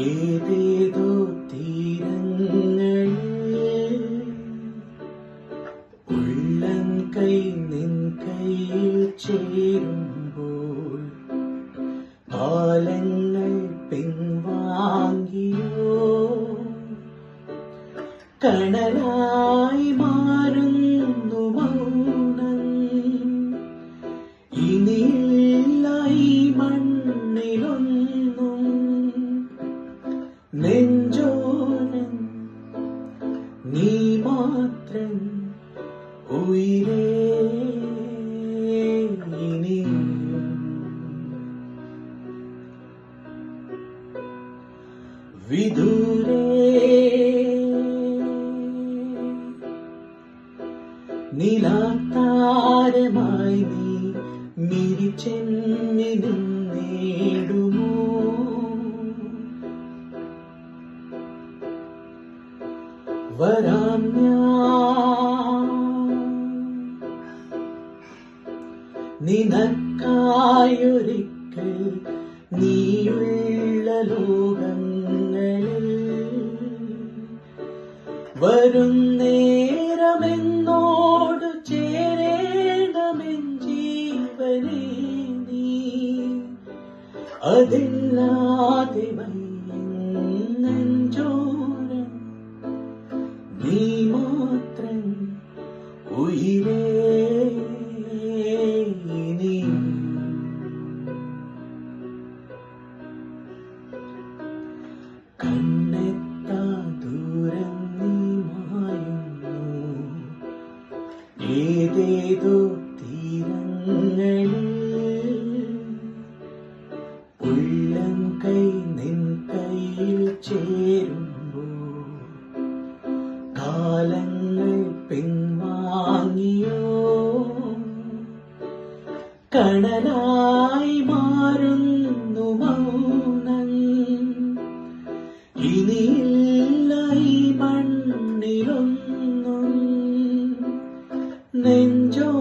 ഏതേതോ തീരങ്ങളിൽ ഉള്ളം കൈ നിൻ കയ്യിൽ ചേരുമ്പോൾ കാലങ്ങൾ പിൻവാങ്ങിയോ കണലായി മാറുന്നു മൗനം ഇനിയില്ല ഈ മണ്ണിലൊന്നും നെഞ്ചോരം നീ മാത്രം ഉയിരേ ഇനിയും വിദൂരേ നിലാത്താരമായി നീ മിരിച്ചെന്നി നിന്നേടുമോ വരാം ഞാൻ നിനക്കായൊരിക്കൽ നീയുള്ള ലോകങ്ങളിൽ വരും നേരമെന്നോട് ചേരേണമെൻ ജീവനേ നീ അതില്ലാതെ നെഞ്ചോരം നീ മാത്രം ഉയിരേ ഇനിയും കണ്ണെത്താ ദൂരം നീ മായുന്നു ഏതേതോ തീരങ്ങളിൽ ഉള്ളം കൈ നിൻ കയ്യിൽ ചേരുമ്പോൾ കാലങ്ങൾ പിൻവാങ്ങിയോ കണലായി മാറുന്നു മൗനം ഇനിയില്ല ഈ മണ്ണിലൊന്നും നെഞ്ചോ